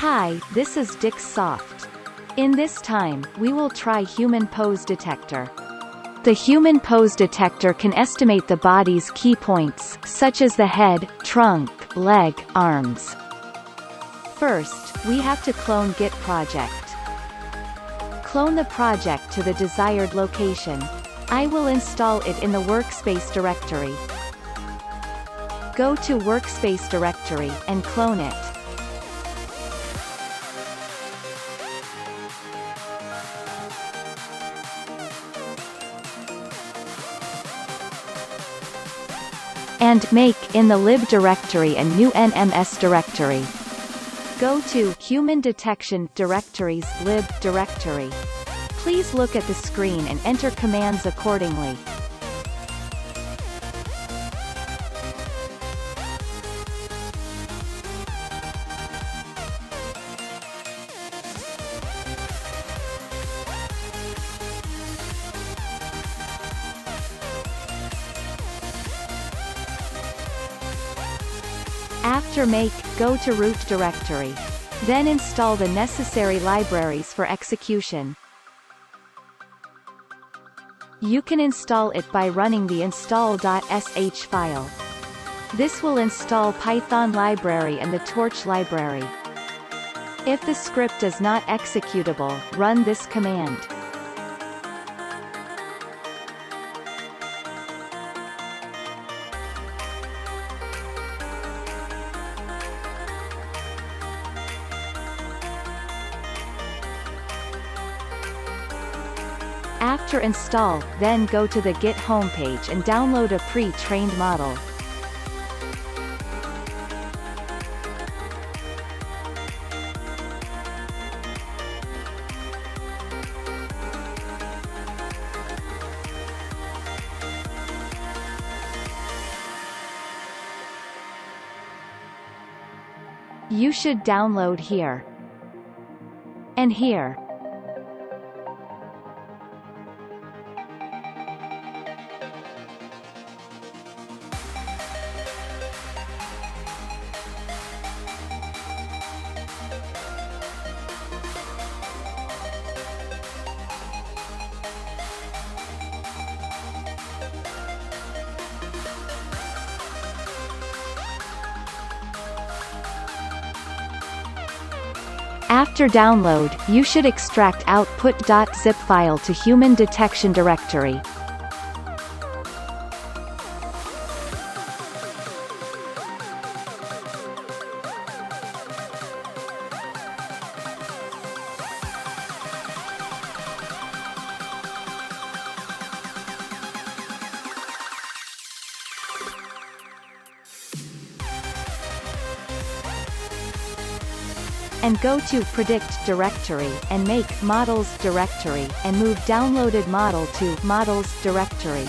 Hi, this is Dick's Soft. In this time, we will try human pose detector. The human pose detector can estimate the body's key points, such as the head, trunk, leg, arms. First, we have to clone Git project. Clone the project to the desired location. I will install it in the workspace directory. Go to workspace directory, and clone it. And make in the lib directory a new NMS directory. Go to Human Detection Directories lib directory. Please look at the screen and enter commands accordingly. After make, go to root directory. Then install the necessary libraries for execution. You can install it by running the install.sh file. This will install Python library and the torch library. If the script is not executable, run this command. After install, then go to the Git homepage and download a pre-trained model. You should download here and here. After download, you should extract output.zip file to human detection directory. And go to Predict directory, and make Models directory, and move downloaded model to Models directory.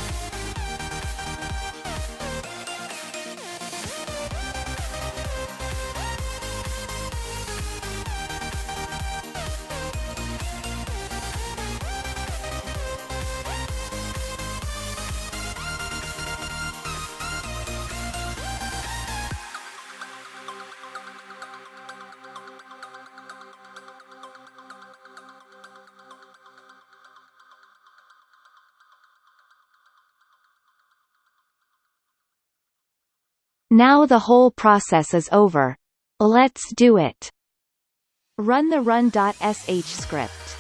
Now the whole process is over. Let's do it. Run the run.sh script.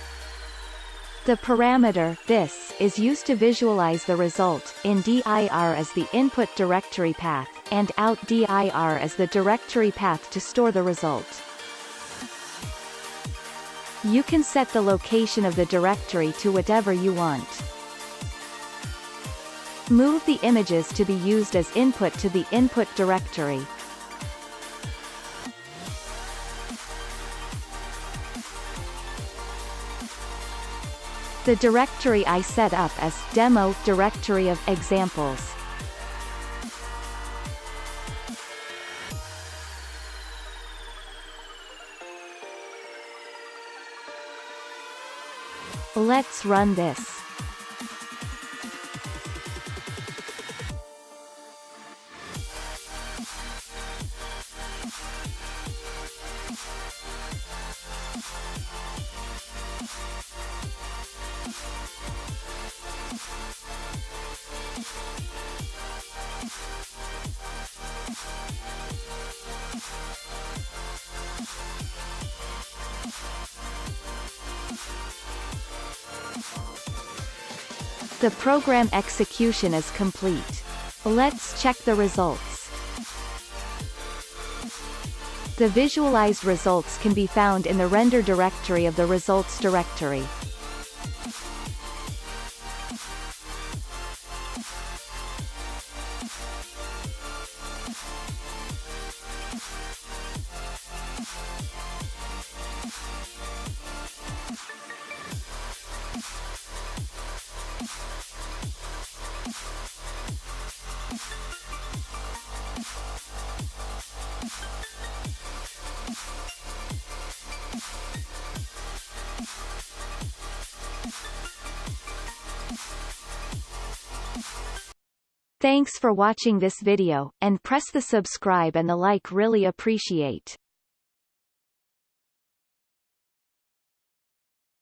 The parameter this is used to visualize the result, in dir as the input directory path, and out dir as the directory path to store the result. You can set the location of the directory to whatever you want. Move the images to be used as input to the input directory. The directory I set up as demo directory of examples. Let's run this. The program execution is complete. Let's check the results. The visualized results can be found in the render directory of the results directory. Thanks for watching this video, and press the subscribe and the like, really appreciate.